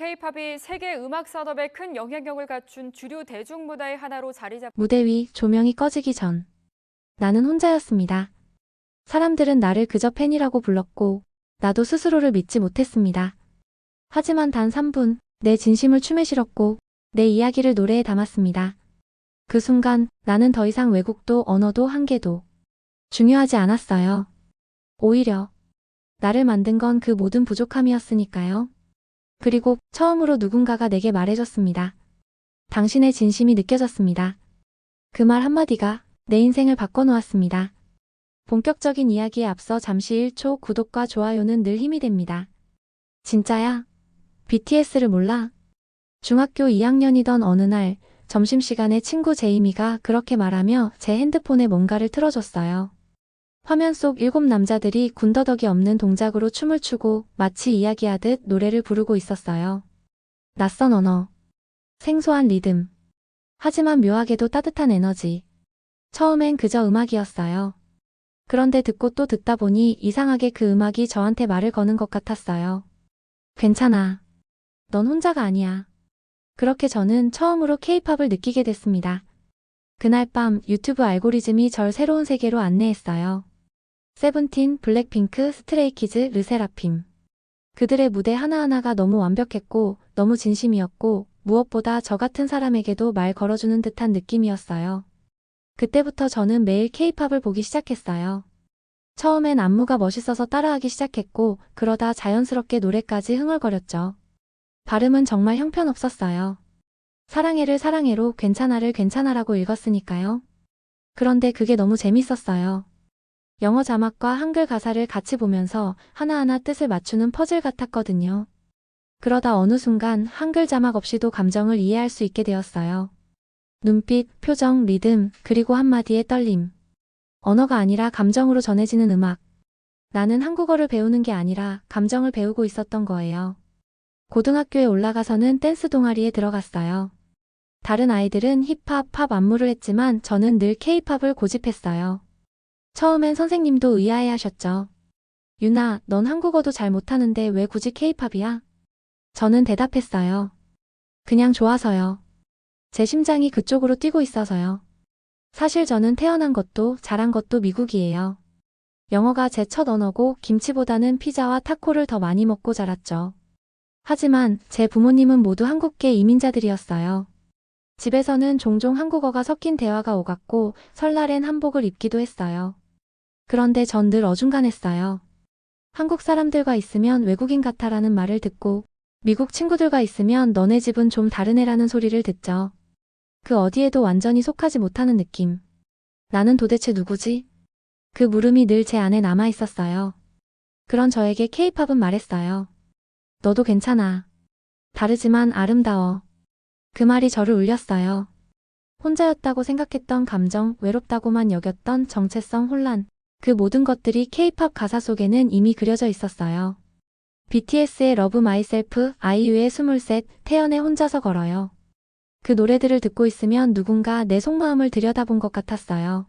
K-팝이 세계 음악 산업에 큰 영향력을 갖춘 주류 대중문화의 하나로 자리 잡. 무대 위 조명이 꺼지기 전 나는 혼자였습니다. 사람들은 나를 그저 팬이라고 불렀고 나도 스스로를 믿지 못했습니다. 하지만 단 3분 내 진심을 춤에 실었고 내 이야기를 노래에 담았습니다. 그 순간 나는 더 이상 외국도 언어도 한계도 중요하지 않았어요. 오히려 나를 만든 건 그 모든 부족함이었으니까요. 그리고 처음으로 누군가가 내게 말해줬습니다. 당신의 진심이 느껴졌습니다. 그 말 한마디가 내 인생을 바꿔놓았습니다. 본격적인 이야기에 앞서 잠시 1초 구독과 좋아요는 늘 힘이 됩니다. 진짜야? BTS를 몰라? 중학교 2학년이던 어느 날 점심시간에 친구 제이미가 그렇게 말하며 제 핸드폰에 뭔가를 틀어줬어요. 화면 속 7남자들이 군더더기 없는 동작으로 춤을 추고 마치 이야기하듯 노래를 부르고 있었어요. 낯선 언어, 생소한 리듬, 하지만 묘하게도 따뜻한 에너지. 처음엔 그저 음악이었어요. 그런데 듣고 또 듣다 보니 이상하게 그 음악이 저한테 말을 거는 것 같았어요. 괜찮아. 넌 혼자가 아니야. 그렇게 저는 처음으로 K-팝을 느끼게 됐습니다. 그날 밤 유튜브 알고리즘이 절 새로운 세계로 안내했어요. 세븐틴, 블랙핑크, 스트레이키즈, 르세라핌. 그들의 무대 하나하나가 너무 완벽했고 너무 진심이었고 무엇보다 저 같은 사람에게도 말 걸어주는 듯한 느낌이었어요. 그때부터 저는 매일 K-팝을 보기 시작했어요. 처음엔 안무가 멋있어서 따라하기 시작했고 그러다 자연스럽게 노래까지 흥얼거렸죠. 발음은 정말 형편없었어요. 사랑해를 사랑해로 괜찮아를 괜찮아라고 읽었으니까요. 그런데 그게 너무 재밌었어요. 영어 자막과 한글 가사를 같이 보면서 하나하나 뜻을 맞추는 퍼즐 같았거든요. 그러다 어느 순간 한글 자막 없이도 감정을 이해할 수 있게 되었어요. 눈빛, 표정, 리듬, 그리고 한마디의 떨림. 언어가 아니라 감정으로 전해지는 음악. 나는 한국어를 배우는 게 아니라 감정을 배우고 있었던 거예요. 고등학교에 올라가서는 댄스 동아리에 들어갔어요. 다른 아이들은 힙합, 팝 안무를 했지만 저는 늘 K-팝을 고집했어요. 처음엔 선생님도 의아해하셨죠. 유나, 넌 한국어도 잘 못하는데 왜 굳이 K-팝이야? 저는 대답했어요. 그냥 좋아서요. 제 심장이 그쪽으로 뛰고 있어서요. 사실 저는 태어난 것도 자란 것도 미국이에요. 영어가 제 첫 언어고 김치보다는 피자와 타코를 더 많이 먹고 자랐죠. 하지만 제 부모님은 모두 한국계 이민자들이었어요. 집에서는 종종 한국어가 섞인 대화가 오갔고 설날엔 한복을 입기도 했어요. 그런데 전 늘 어중간했어요. 한국 사람들과 있으면 외국인 같아라는 말을 듣고 미국 친구들과 있으면 너네 집은 좀 다른 애라는 소리를 듣죠. 그 어디에도 완전히 속하지 못하는 느낌. 나는 도대체 누구지? 그 물음이 늘 제 안에 남아 있었어요. 그런 저에게 K-팝은 말했어요. 너도 괜찮아. 다르지만 아름다워. 그 말이 저를 울렸어요. 혼자였다고 생각했던 감정, 외롭다고만 여겼던 정체성 혼란. 그 모든 것들이 K-팝 가사 속에는 이미 그려져 있었어요. BTS의 러브 마이셀프, 아이유의 23, 태연의 혼자서 걸어요. 그 노래들을 듣고 있으면 누군가 내 속마음을 들여다본 것 같았어요.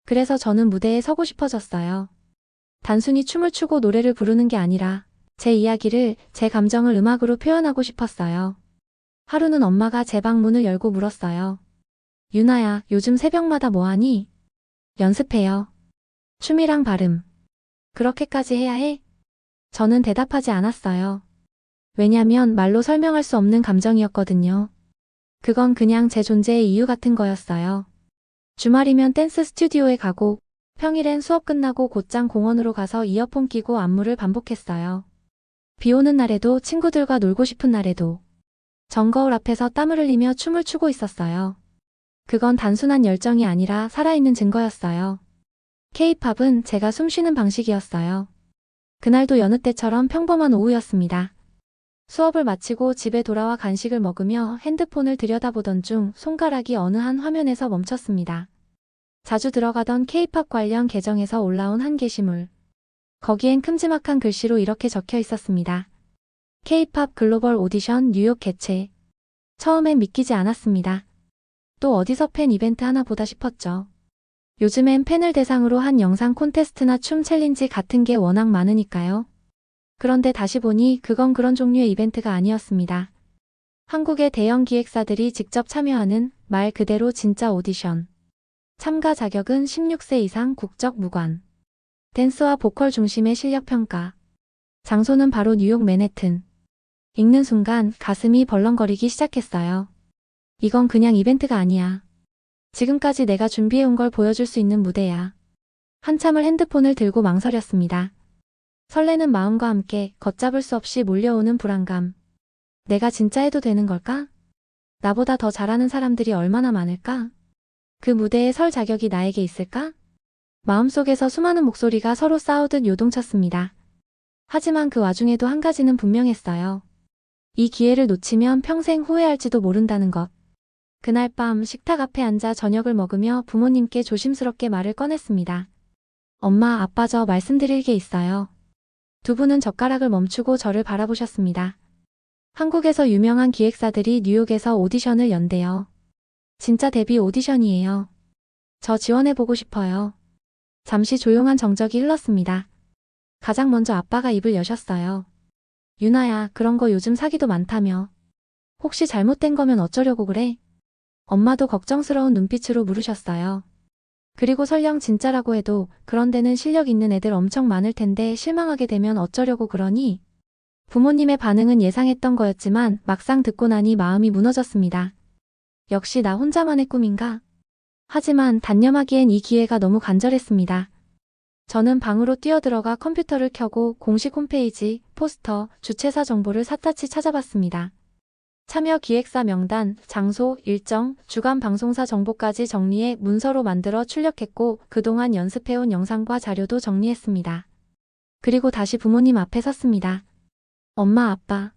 그래서 저는 무대에 서고 싶어졌어요. 단순히 춤을 추고 노래를 부르는 게 아니라 제 이야기를, 제 감정을 음악으로 표현하고 싶었어요. 하루는 엄마가 제 방 문을 열고 물었어요. 유나야, 요즘 새벽마다 뭐하니? 연습해요. 춤이랑 발음. 그렇게까지 해야 해? 저는 대답하지 않았어요. 왜냐면 말로 설명할 수 없는 감정이었거든요. 그건 그냥 제 존재의 이유 같은 거였어요. 주말이면 댄스 스튜디오에 가고 평일엔 수업 끝나고 곧장 공원으로 가서 이어폰 끼고 안무를 반복했어요. 비 오는 날에도 친구들과 놀고 싶은 날에도 정거울 앞에서 땀을 흘리며 춤을 추고 있었어요. 그건 단순한 열정이 아니라 살아있는 증거였어요. K-팝은 제가 숨쉬는 방식이었어요. 그날도 여느 때처럼 평범한 오후였습니다. 수업을 마치고 집에 돌아와 간식을 먹으며 핸드폰을 들여다보던 중 손가락이 어느 한 화면에서 멈췄습니다. 자주 들어가던 K-팝 관련 계정에서 올라온 한 게시물. 거기엔 큼지막한 글씨로 이렇게 적혀 있었습니다. K-팝 글로벌 오디션 뉴욕 개최. 처음엔 믿기지 않았습니다. 또 어디서 팬 이벤트 하나 보다 싶었죠. 요즘엔 팬을 대상으로 한 영상 콘테스트나 춤 챌린지 같은 게 워낙 많으니까요. 그런데 다시 보니 그건 그런 종류의 이벤트가 아니었습니다. 한국의 대형 기획사들이 직접 참여하는 말 그대로 진짜 오디션. 참가 자격은 16세 이상 국적 무관. 댄스와 보컬 중심의 실력 평가. 장소는 바로 뉴욕 맨해튼. 읽는 순간 가슴이 벌렁거리기 시작했어요. 이건 그냥 이벤트가 아니야. 지금까지 내가 준비해온 걸 보여줄 수 있는 무대야. 한참을 핸드폰을 들고 망설였습니다. 설레는 마음과 함께 걷잡을 수 없이 몰려오는 불안감. 내가 진짜 해도 되는 걸까? 나보다 더 잘하는 사람들이 얼마나 많을까? 그 무대에 설 자격이 나에게 있을까? 마음속에서 수많은 목소리가 서로 싸우듯 요동쳤습니다. 하지만 그 와중에도 한 가지는 분명했어요. 이 기회를 놓치면 평생 후회할지도 모른다는 것. 그날 밤 식탁 앞에 앉아 저녁을 먹으며 부모님께 조심스럽게 말을 꺼냈습니다. 엄마, 아빠, 저 말씀드릴 게 있어요. 두 분은 젓가락을 멈추고 저를 바라보셨습니다. 한국에서 유명한 기획사들이 뉴욕에서 오디션을 연대요. 진짜 데뷔 오디션이에요. 저 지원해보고 싶어요. 잠시 조용한 정적이 흘렀습니다. 가장 먼저 아빠가 입을 여셨어요. 유나야, 그런 거 요즘 사기도 많다며. 혹시 잘못된 거면 어쩌려고 그래? 엄마도 걱정스러운 눈빛으로 물으셨어요. 그리고 설령 진짜라고 해도 그런 데는 실력 있는 애들 엄청 많을 텐데 실망하게 되면 어쩌려고 그러니? 부모님의 반응은 예상했던 거였지만 막상 듣고 나니 마음이 무너졌습니다. 역시 나 혼자만의 꿈인가? 하지만 단념하기엔 이 기회가 너무 간절했습니다. 저는 방으로 뛰어들어가 컴퓨터를 켜고 공식 홈페이지, 포스터, 주최사 정보를 샅샅이 찾아봤습니다. 참여 기획사 명단, 장소, 일정, 주간 방송사 정보까지 정리해 문서로 만들어 출력했고 그동안 연습해온 영상과 자료도 정리했습니다. 그리고 다시 부모님 앞에 섰습니다. 엄마, 아빠.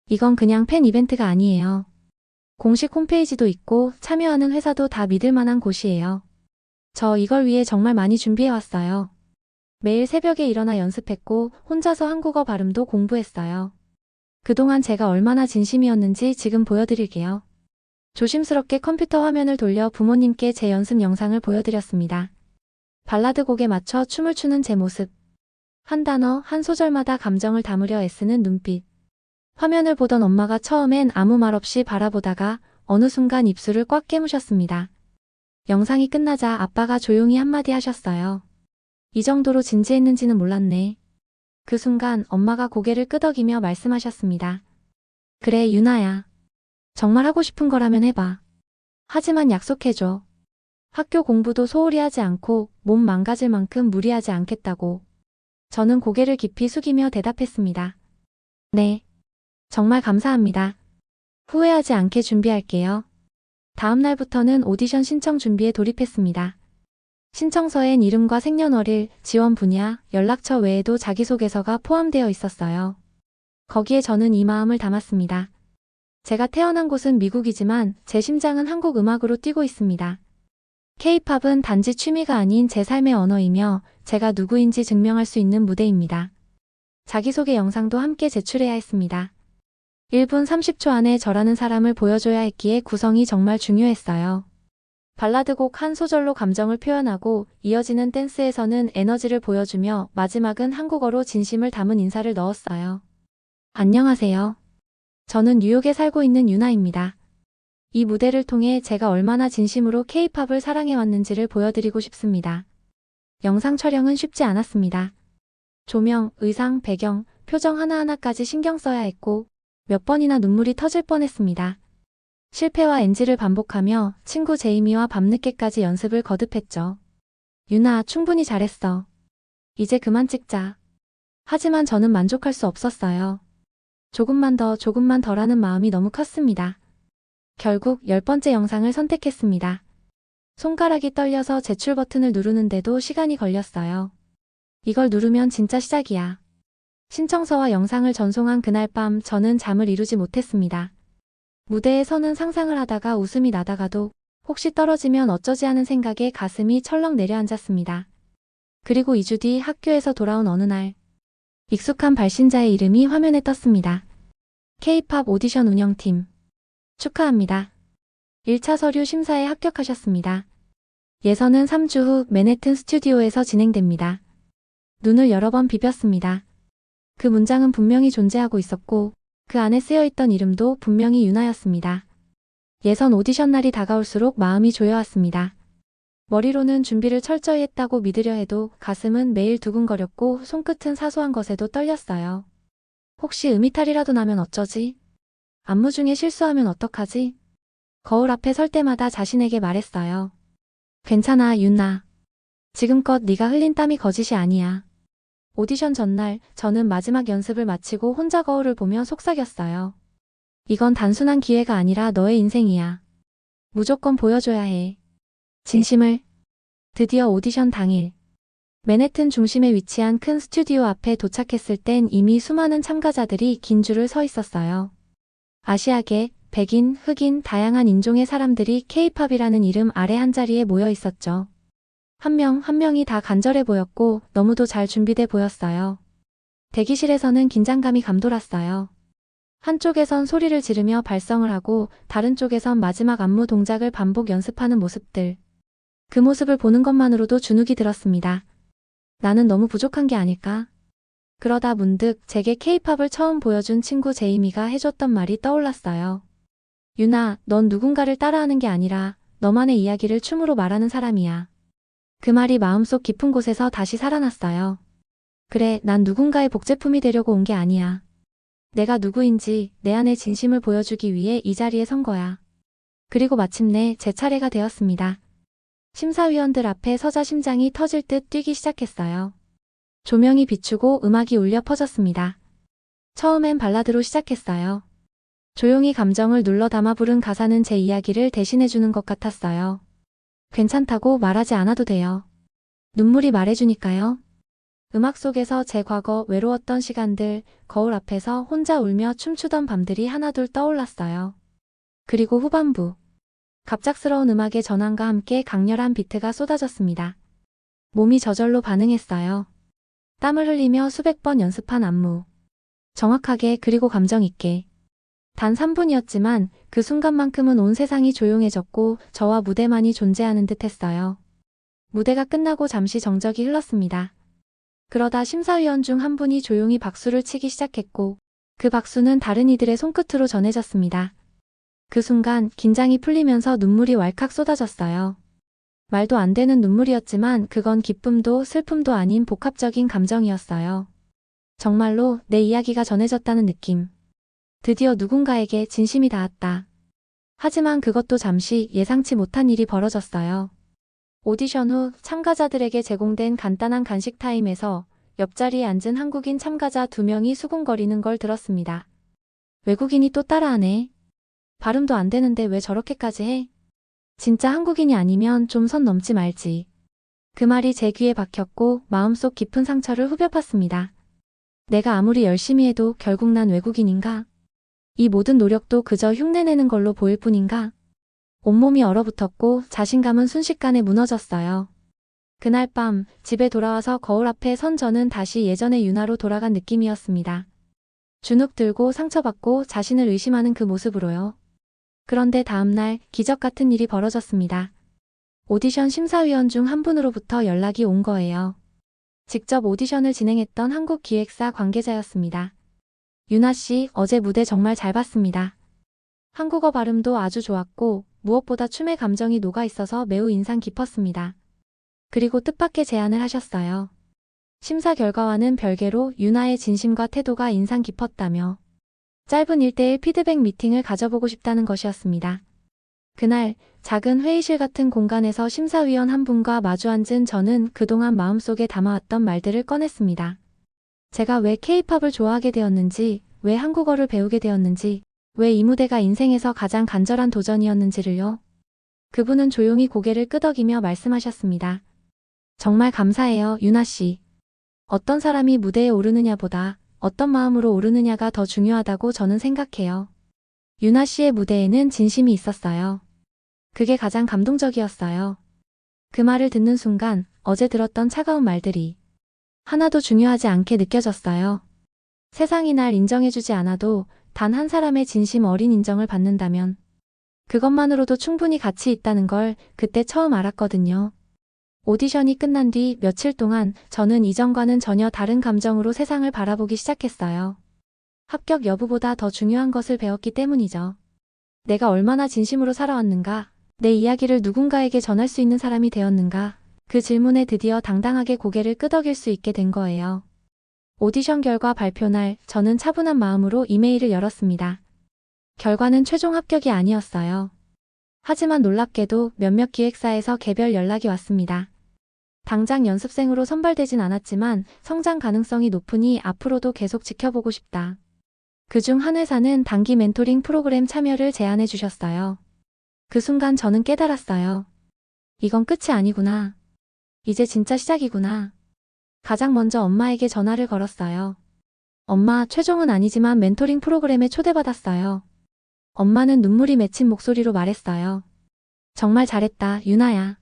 이건 그냥 팬 이벤트가 아니에요. 공식 홈페이지도 있고 참여하는 회사도 다 믿을 만한 곳이에요. 저 이걸 위해 정말 많이 준비해왔어요. 매일 새벽에 일어나 연습했고 혼자서 한국어 발음도 공부했어요. 그동안 제가 얼마나 진심이었는지 지금 보여드릴게요. 조심스럽게 컴퓨터 화면을 돌려 부모님께 제 연습 영상을 보여드렸습니다. 발라드 곡에 맞춰 춤을 추는 제 모습. 한 단어, 한 소절마다 감정을 담으려 애쓰는 눈빛. 화면을 보던 엄마가 처음엔 아무 말 없이 바라보다가 어느 순간 입술을 꽉 깨무셨습니다. 영상이 끝나자 아빠가 조용히 한마디 하셨어요. 이 정도로 진지했는지는 몰랐네. 그 순간 엄마가 고개를 끄덕이며 말씀하셨습니다. 그래, 유나야. 정말 하고 싶은 거라면 해봐. 하지만 약속해줘. 학교 공부도 소홀히 하지 않고 몸 망가질 만큼 무리하지 않겠다고. 저는 고개를 깊이 숙이며 대답했습니다. 네. 정말 감사합니다. 후회하지 않게 준비할게요. 다음 날부터는 오디션 신청 준비에 돌입했습니다. 신청서엔 이름과 생년월일, 지원 분야, 연락처 외에도 자기소개서가 포함되어 있었어요. 거기에 저는 이 마음을 담았습니다. 제가 태어난 곳은 미국이지만 제 심장은 한국 음악으로 뛰고 있습니다. K-팝은 단지 취미가 아닌 제 삶의 언어이며 제가 누구인지 증명할 수 있는 무대입니다. 자기소개 영상도 함께 제출해야 했습니다. 1분 30초 안에 저라는 사람을 보여줘야 했기에 구성이 정말 중요했어요. 발라드 곡 한 소절로 감정을 표현하고 이어지는 댄스에서는 에너지를 보여주며 마지막은 한국어로 진심을 담은 인사를 넣었어요. 안녕하세요. 저는 뉴욕에 살고 있는 유나입니다. 이 무대를 통해 제가 얼마나 진심으로 K-팝을 사랑해왔는지를 보여드리고 싶습니다. 영상 촬영은 쉽지 않았습니다. 조명, 의상, 배경, 표정 하나하나까지 신경 써야 했고 몇 번이나 눈물이 터질 뻔했습니다. 실패와 NG를 반복하며 친구 제이미와 밤늦게까지 연습을 거듭했죠. 유나, 충분히 잘했어. 이제 그만 찍자. 하지만 저는 만족할 수 없었어요. 조금만 더라는 마음이 너무 컸습니다. 결국 10번째 영상을 선택했습니다. 손가락이 떨려서 제출 버튼을 누르는데도 시간이 걸렸어요. 이걸 누르면 진짜 시작이야. 신청서와 영상을 전송한 그날 밤 저는 잠을 이루지 못했습니다. 무대에 서는 상상을 하다가 웃음이 나다가도 혹시 떨어지면 어쩌지 하는 생각에 가슴이 철렁 내려앉았습니다. 그리고 2주 뒤 학교에서 돌아온 어느 날 익숙한 발신자의 이름이 화면에 떴습니다. K-팝 오디션 운영팀. 축하합니다. 1차 서류 심사에 합격하셨습니다. 예선은 3주 후 맨해튼 스튜디오에서 진행됩니다. 눈을 여러 번 비볐습니다. 그 문장은 분명히 존재하고 있었고 그 안에 쓰여있던 이름도 분명히 유나였습니다. 예선 오디션 날이 다가올수록 마음이 조여왔습니다. 머리로는 준비를 철저히 했다고 믿으려 해도 가슴은 매일 두근거렸고 손끝은 사소한 것에도 떨렸어요. 혹시 음이탈이라도 나면 어쩌지? 안무 중에 실수하면 어떡하지? 거울 앞에 설 때마다 자신에게 말했어요. 괜찮아, 유나. 지금껏 네가 흘린 땀이 거짓이 아니야. 오디션 전날 저는 마지막 연습을 마치고 혼자 거울을 보며 속삭였어요. 이건 단순한 기회가 아니라 너의 인생이야. 무조건 보여줘야 해. 진심을. 드디어 오디션 당일. 맨해튼 중심에 위치한 큰 스튜디오 앞에 도착했을 땐 이미 수많은 참가자들이 긴 줄을 서 있었어요. 아시아계, 백인, 흑인, 다양한 인종의 사람들이 K-팝이라는 이름 아래 한자리에 모여 있었죠. 한 명 한 명이 다 간절해 보였고 너무도 잘 준비돼 보였어요. 대기실에서는 긴장감이 감돌았어요. 한쪽에선 소리를 지르며 발성을 하고 다른 쪽에선 마지막 안무 동작을 반복 연습하는 모습들. 그 모습을 보는 것만으로도 주눅이 들었습니다. 나는 너무 부족한 게 아닐까? 그러다 문득 제게 K-팝을 처음 보여준 친구 제이미가 해줬던 말이 떠올랐어요. 유나, 넌 누군가를 따라하는 게 아니라 너만의 이야기를 춤으로 말하는 사람이야. 그 말이 마음속 깊은 곳에서 다시 살아났어요. 그래, 난 누군가의 복제품이 되려고 온 게 아니야. 내가 누구인지 내 안의 진심을 보여주기 위해 이 자리에 선 거야. 그리고 마침내 제 차례가 되었습니다. 심사위원들 앞에 서자 심장이 터질 듯 뛰기 시작했어요. 조명이 비추고 음악이 울려 퍼졌습니다. 처음엔 발라드로 시작했어요. 조용히 감정을 눌러 담아 부른 가사는 제 이야기를 대신해주는 것 같았어요. 괜찮다고 말하지 않아도 돼요. 눈물이 말해주니까요. 음악 속에서 제 과거, 외로웠던 시간들, 거울 앞에서 혼자 울며 춤추던 밤들이 하나둘 떠올랐어요. 그리고 후반부. 갑작스러운 음악의 전환과 함께 강렬한 비트가 쏟아졌습니다. 몸이 저절로 반응했어요. 땀을 흘리며 수백 번 연습한 안무. 정확하게 그리고 감정 있게. 단 3분이었지만 그 순간만큼은 온 세상이 조용해졌고 저와 무대만이 존재하는 듯 했어요. 무대가 끝나고 잠시 정적이 흘렀습니다. 그러다 심사위원 중 한 분이 조용히 박수를 치기 시작했고 그 박수는 다른 이들의 손끝으로 전해졌습니다. 그 순간 긴장이 풀리면서 눈물이 왈칵 쏟아졌어요. 말도 안 되는 눈물이었지만 그건 기쁨도 슬픔도 아닌 복합적인 감정이었어요. 정말로 내 이야기가 전해졌다는 느낌. 드디어 누군가에게 진심이 닿았다. 하지만 그것도 잠시 예상치 못한 일이 벌어졌어요. 오디션 후 참가자들에게 제공된 간단한 간식 타임에서 옆자리에 앉은 한국인 참가자 2명이 수군거리는 걸 들었습니다. 외국인이 또 따라하네. 발음도 안 되는데 왜 저렇게까지 해? 진짜 한국인이 아니면 좀 선 넘지 말지. 그 말이 제 귀에 박혔고 마음속 깊은 상처를 후벼 팠습니다. 내가 아무리 열심히 해도 결국 난 외국인인가? 이 모든 노력도 그저 흉내내는 걸로 보일 뿐인가? 온몸이 얼어붙었고 자신감은 순식간에 무너졌어요. 그날 밤 집에 돌아와서 거울 앞에 선 저는 다시 예전의 유나로 돌아간 느낌이었습니다. 주눅 들고 상처받고 자신을 의심하는 그 모습으로요. 그런데 다음날 기적 같은 일이 벌어졌습니다. 오디션 심사위원 중 한 분으로부터 연락이 온 거예요. 직접 오디션을 진행했던 한국 기획사 관계자였습니다. 유나 씨, 어제 무대 정말 잘 봤습니다. 한국어 발음도 아주 좋았고 무엇보다 춤의 감정이 녹아 있어서 매우 인상 깊었습니다. 그리고 뜻밖의 제안을 하셨어요. 심사 결과와는 별개로 유나의 진심과 태도가 인상 깊었다며 짧은 1대1 피드백 미팅을 가져보고 싶다는 것이었습니다. 그날 작은 회의실 같은 공간에서 심사위원 한 분과 마주 앉은 저는 그동안 마음속에 담아왔던 말들을 꺼냈습니다. 제가 왜 K-팝을 좋아하게 되었는지, 왜 한국어를 배우게 되었는지, 왜 이 무대가 인생에서 가장 간절한 도전이었는지를요. 그분은 조용히 고개를 끄덕이며 말씀하셨습니다. 정말 감사해요, 유나 씨. 어떤 사람이 무대에 오르느냐보다 어떤 마음으로 오르느냐가 더 중요하다고 저는 생각해요. 유나 씨의 무대에는 진심이 있었어요. 그게 가장 감동적이었어요. 그 말을 듣는 순간 어제 들었던 차가운 말들이 하나도 중요하지 않게 느껴졌어요. 세상이 날 인정해주지 않아도 단 한 사람의 진심 어린 인정을 받는다면 그것만으로도 충분히 가치 있다는 걸 그때 처음 알았거든요. 오디션이 끝난 뒤 며칠 동안 저는 이전과는 전혀 다른 감정으로 세상을 바라보기 시작했어요. 합격 여부보다 더 중요한 것을 배웠기 때문이죠. 내가 얼마나 진심으로 살아왔는가, 내 이야기를 누군가에게 전할 수 있는 사람이 되었는가, 그 질문에 드디어 당당하게 고개를 끄덕일 수 있게 된 거예요. 오디션 결과 발표 날 저는 차분한 마음으로 이메일을 열었습니다. 결과는 최종 합격이 아니었어요. 하지만 놀랍게도 몇몇 기획사에서 개별 연락이 왔습니다. 당장 연습생으로 선발되진 않았지만 성장 가능성이 높으니 앞으로도 계속 지켜보고 싶다. 그중 한 회사는 단기 멘토링 프로그램 참여를 제안해 주셨어요. 그 순간 저는 깨달았어요. 이건 끝이 아니구나. 이제 진짜 시작이구나. 가장 먼저 엄마에게 전화를 걸었어요. 엄마, 최종은 아니지만 멘토링 프로그램에 초대받았어요. 엄마는 눈물이 맺힌 목소리로 말했어요. 정말 잘했다, 유나야.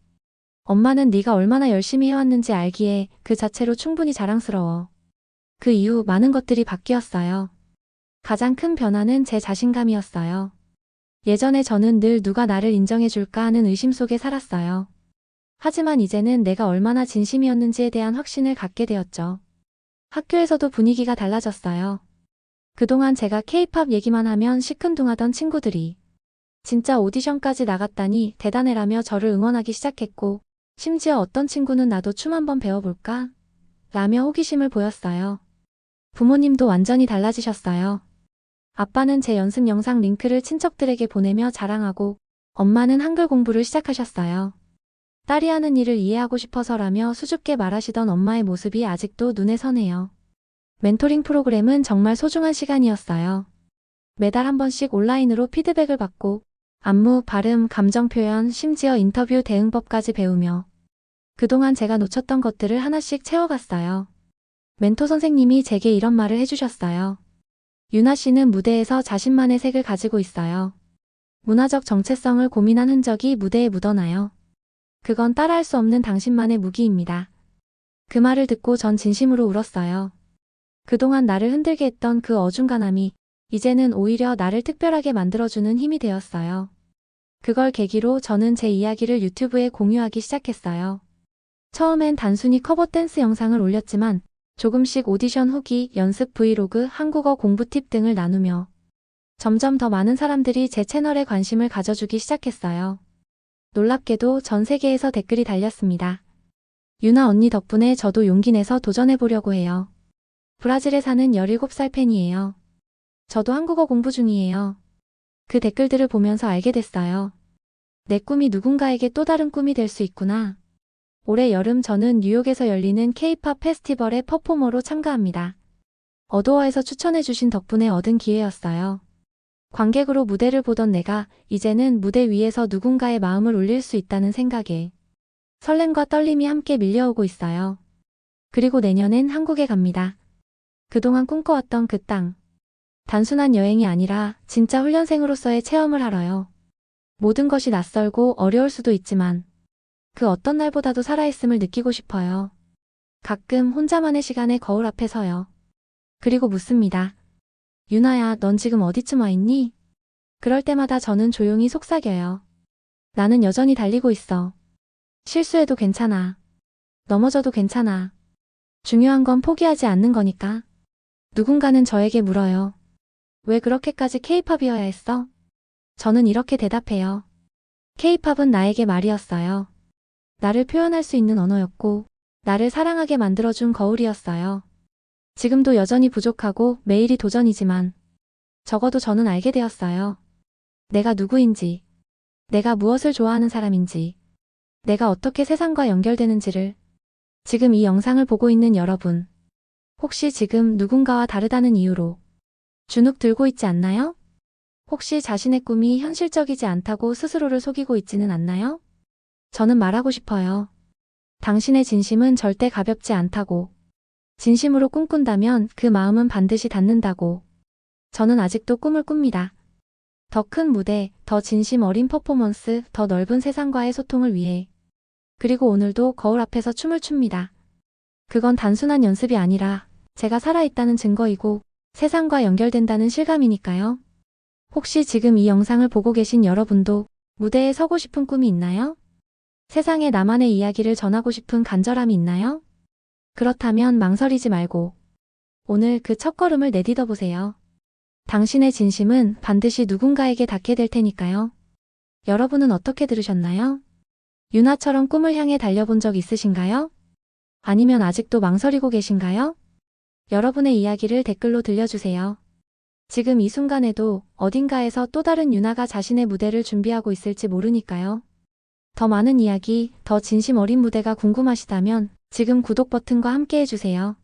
엄마는 네가 얼마나 열심히 해왔는지 알기에 그 자체로 충분히 자랑스러워. 그 이후 많은 것들이 바뀌었어요. 가장 큰 변화는 제 자신감이었어요. 예전에 저는 늘 누가 나를 인정해줄까 하는 의심 속에 살았어요. 하지만 이제는 내가 얼마나 진심이었는지에 대한 확신을 갖게 되었죠. 학교에서도 분위기가 달라졌어요. 그동안 제가 K-팝 얘기만 하면 시큰둥하던 친구들이 진짜 오디션까지 나갔다니 대단해라며 저를 응원하기 시작했고, 심지어 어떤 친구는 나도 춤 한번 배워볼까? 라며 호기심을 보였어요. 부모님도 완전히 달라지셨어요. 아빠는 제 연습 영상 링크를 친척들에게 보내며 자랑하고, 엄마는 한글 공부를 시작하셨어요. 딸이 하는 일을 이해하고 싶어서라며 수줍게 말하시던 엄마의 모습이 아직도 눈에 선해요. 멘토링 프로그램은 정말 소중한 시간이었어요. 매달 한 번씩 온라인으로 피드백을 받고 안무, 발음, 감정 표현, 심지어 인터뷰 대응법까지 배우며 그동안 제가 놓쳤던 것들을 하나씩 채워갔어요. 멘토 선생님이 제게 이런 말을 해주셨어요. 유나 씨는 무대에서 자신만의 색을 가지고 있어요. 문화적 정체성을 고민한 흔적이 무대에 묻어나요. 그건 따라할 수 없는 당신만의 무기입니다. 그 말을 듣고 전 진심으로 울었어요. 그동안 나를 흔들게 했던 그 어중간함이 이제는 오히려 나를 특별하게 만들어주는 힘이 되었어요. 그걸 계기로 저는 제 이야기를 유튜브에 공유하기 시작했어요. 처음엔 단순히 커버 댄스 영상을 올렸지만 조금씩 오디션 후기, 연습 브이로그, 한국어 공부 팁 등을 나누며 점점 더 많은 사람들이 제 채널에 관심을 가져주기 시작했어요. 놀랍게도 전 세계에서 댓글이 달렸습니다. 유나 언니 덕분에 저도 용기 내서 도전해보려고 해요. 브라질에 사는 17살 팬이에요. 저도 한국어 공부 중이에요. 그 댓글들을 보면서 알게 됐어요. 내 꿈이 누군가에게 또 다른 꿈이 될 수 있구나. 올해 여름 저는 뉴욕에서 열리는 K-팝 페스티벌에 퍼포머로 참가합니다. 어도어에서 추천해주신 덕분에 얻은 기회였어요. 관객으로 무대를 보던 내가 이제는 무대 위에서 누군가의 마음을 울릴 수 있다는 생각에 설렘과 떨림이 함께 밀려오고 있어요. 그리고 내년엔 한국에 갑니다. 그동안 꿈꿔왔던 그 땅. 단순한 여행이 아니라 진짜 훈련생으로서의 체험을 하러요. 모든 것이 낯설고 어려울 수도 있지만 그 어떤 날보다도 살아있음을 느끼고 싶어요. 가끔 혼자만의 시간에 거울 앞에 서요. 그리고 묻습니다. 유나야, 넌 지금 어디쯤 와 있니? 그럴 때마다 저는 조용히 속삭여요. 나는 여전히 달리고 있어. 실수해도 괜찮아. 넘어져도 괜찮아. 중요한 건 포기하지 않는 거니까. 누군가는 저에게 물어요. 왜 그렇게까지 K-팝이어야 했어? 저는 이렇게 대답해요. K-팝은 나에게 말이었어요. 나를 표현할 수 있는 언어였고, 나를 사랑하게 만들어준 거울이었어요. 지금도 여전히 부족하고 매일이 도전이지만, 적어도 저는 알게 되었어요. 내가 누구인지, 내가 무엇을 좋아하는 사람인지, 내가 어떻게 세상과 연결되는지를. 지금 이 영상을 보고 있는 여러분, 혹시 지금 누군가와 다르다는 이유로 주눅 들고 있지 않나요? 혹시 자신의 꿈이 현실적이지 않다고 스스로를 속이고 있지는 않나요? 저는 말하고 싶어요. 당신의 진심은 절대 가볍지 않다고. 진심으로 꿈꾼다면 그 마음은 반드시 닿는다고. 저는 아직도 꿈을 꿉니다. 더 큰 무대, 더 진심 어린 퍼포먼스, 더 넓은 세상과의 소통을 위해. 그리고 오늘도 거울 앞에서 춤을 춥니다. 그건 단순한 연습이 아니라 제가 살아있다는 증거이고 세상과 연결된다는 실감이니까요. 혹시 지금 이 영상을 보고 계신 여러분도 무대에 서고 싶은 꿈이 있나요? 세상에 나만의 이야기를 전하고 싶은 간절함이 있나요? 그렇다면 망설이지 말고 오늘 그 첫걸음을 내딛어 보세요. 당신의 진심은 반드시 누군가에게 닿게 될 테니까요. 여러분은 어떻게 들으셨나요? 유나처럼 꿈을 향해 달려본 적 있으신가요? 아니면 아직도 망설이고 계신가요? 여러분의 이야기를 댓글로 들려주세요. 지금 이 순간에도 어딘가에서 또 다른 유나가 자신의 무대를 준비하고 있을지 모르니까요. 더 많은 이야기, 더 진심 어린 무대가 궁금하시다면 지금 구독 버튼과 함께 해주세요.